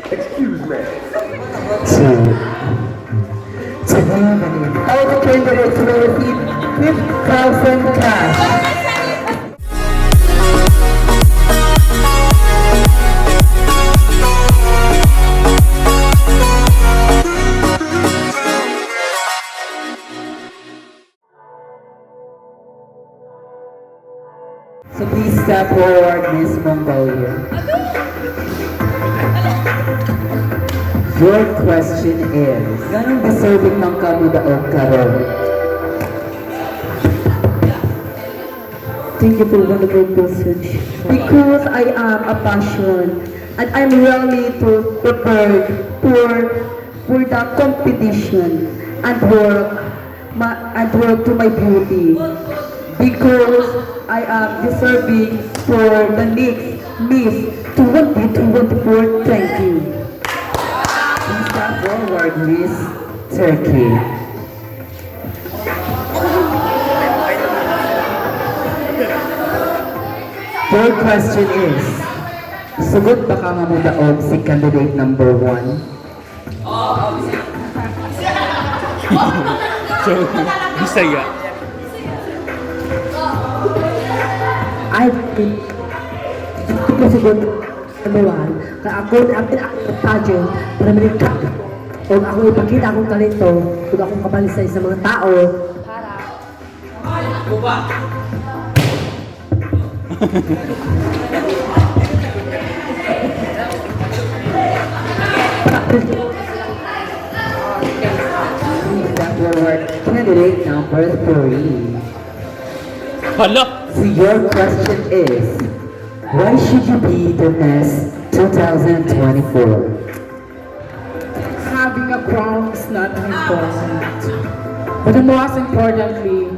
Excuse me. To have all the candidates will receive 5,000 cash. So please step forward, Miss Mongolia. Your question is, ganong deserving ng kamudaog karon? Thank you for a wonderful message. Because I am a passion and I'm really prepared for the competition and work to my beauty. Because I am deserving for the next Miss 2024. Thank you. Please step forward, Miss Turkey. Your question is, sugot ba ka nga mo daog si candidate number 1? So, Bisaya. I think ko siguro number 1 kaya ako ang pageant para malika o ako ipakita akong talento kung akong kabalisay sa mga tao Step forward, candidate number 3. Hala! So your question is, why should you be the Miss 2024? Having a crown is not important. But the most importantly,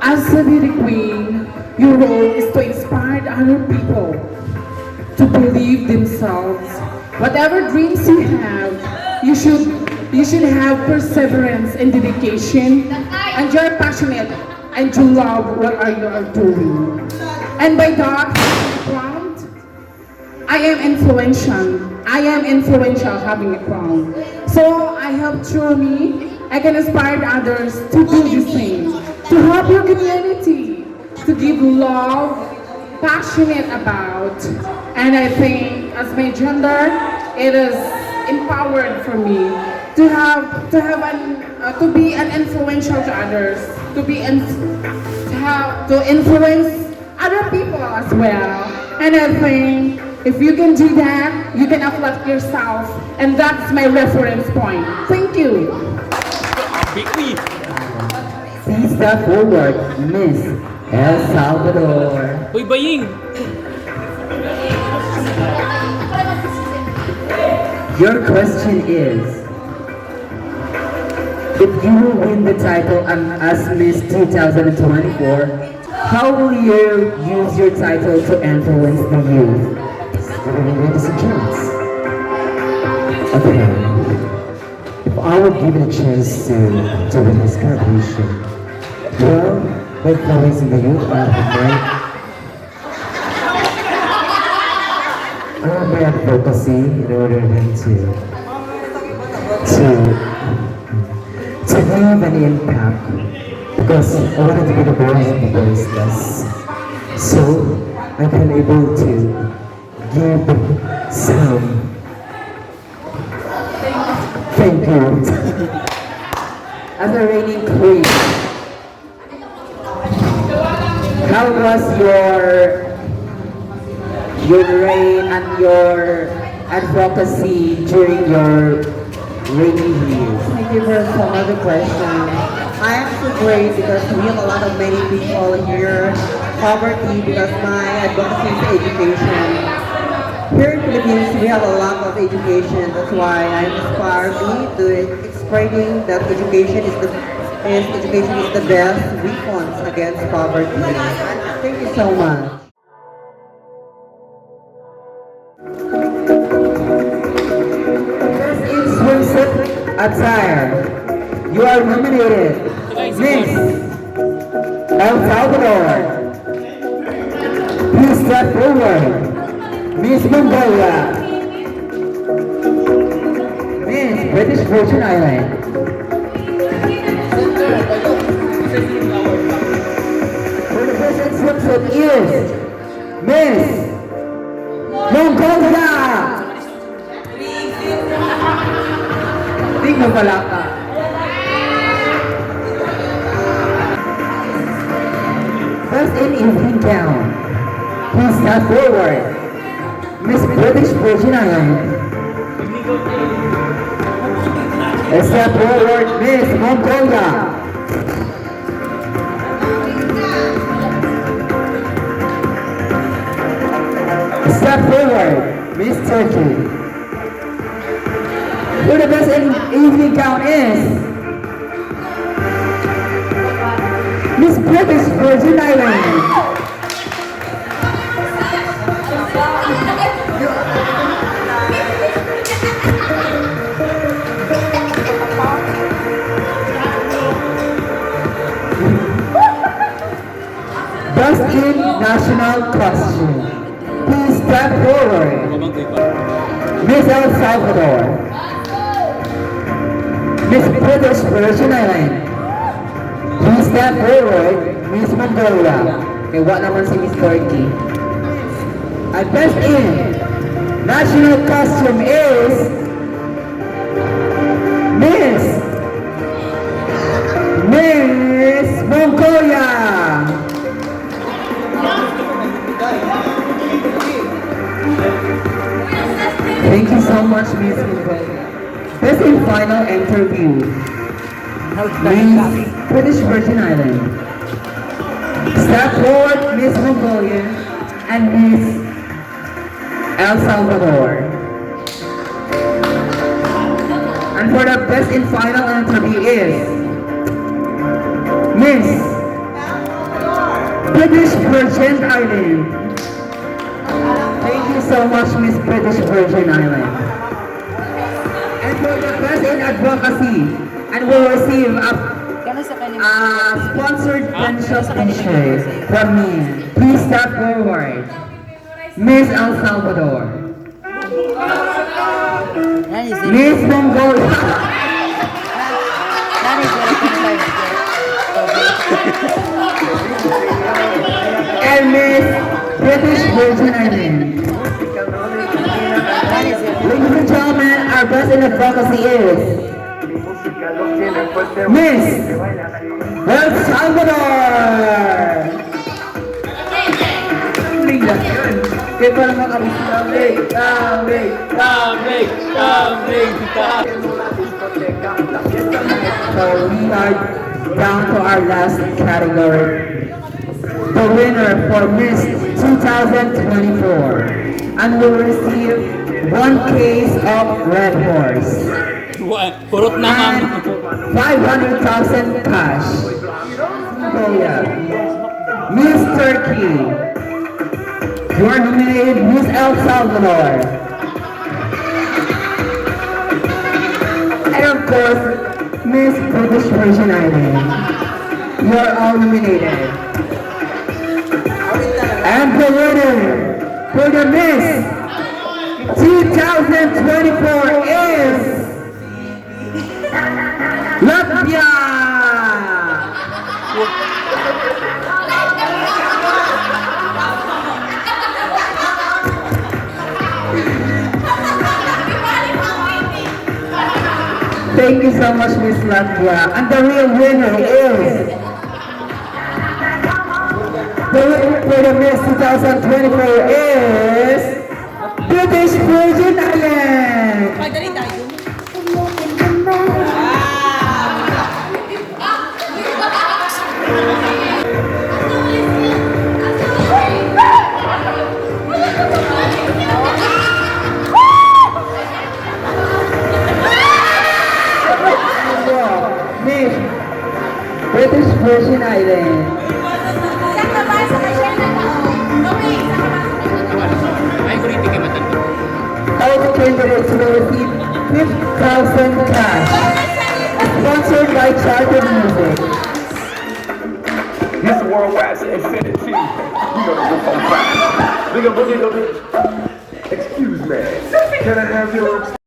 as a beauty queen, your role is to inspire other people to believe themselves. Whatever dreams you have, you should have perseverance and dedication, and you're passionate and you love what you are doing. And by that, crown, I am influential. I am influential having a crown. So I hope through me, I can inspire others to do the same, to help your community, to give love, passionate about. And I think as my gender, it is empowered for me to be an influential to others, to influence other people as well. And I think if you can do that, you can uplift yourself, and that's my reference point. Thank you. Please step forward, Miss El Salvador. Uy, baying! Your question is, if you win the title as Miss 2024, how will you use your title to influence the youth? Ladies and gents. Okay. If I were given a chance to win this competition, well, by influencing the youth, I have my advocacy in order then to have an impact, because I wanted to be the voice of the voiceless, so I can able to give some. Thank you. As a reigning queen, how was your reign and your advocacy during your reigning years? Thank you for some other question. I am so great because we have a lot of many people here, poverty, because my advocacy is education. Here in Philippines, we have a lot of education. That's why I inspire me to explaining that education is the best weapons against poverty. Thank you so much. Best in swimsuit attire. You are nominated, Miss El Salvador. Please step forward. Miss Mongolia. Miss British Virgin Island. For the present swimsuit is Miss Mongolia. Tingnan pala ka. First in evening gown. Please step forward. Miss British Virgin Island. Step forward, Miss Mongolia. Step forward, Miss Turkey. Who the best in evening gown is Miss British Virgin Island. Best in national costume. Please step forward. Miss El Salvador. Miss British Virgin Island. Please step forward, Miss Mongolia. Okay, what naman si Miss Turkey? At best in national costume is Miss Mongolia. Thank you so much, Miss Mongolia. Best in final interview. Miss British Virgin Island. Step forward, Miss Mongolia and Miss El Salvador. And for the best in final interview is Miss British Virgin Island. Thank you so much, Miss British Virgin Island. And for the best in advocacy, and we'll receive a sponsored pension t-shirt from me. Please step forward, Miss El Salvador. Miss Mongolia. And Miss British Virgin Island. Ladies and gentlemen, our best in advocacy is Miss El Salvador. Kaya pala makabis So we are down to our last category. The winner for Miss 2024. And will receive 1 case of Red Horse. Purot na And 500,000 cash. Mongolia. Miss Turkey. You are nominated Miss El Salvador. And of course, Miss British Virgin Island. You are all nominated. And the winner for the Miss 2024 is Latvia! Thank you so much, Miss Latvia. And the real winner is the winner for the Miss 2024 is British Virgin Island. Miss British Virgin Island. All the candidates will receive 5,000 cash. Sponsored by Charter Music. This worldwide infinity. We gonna go from fast. We gonna boogie. Can I have your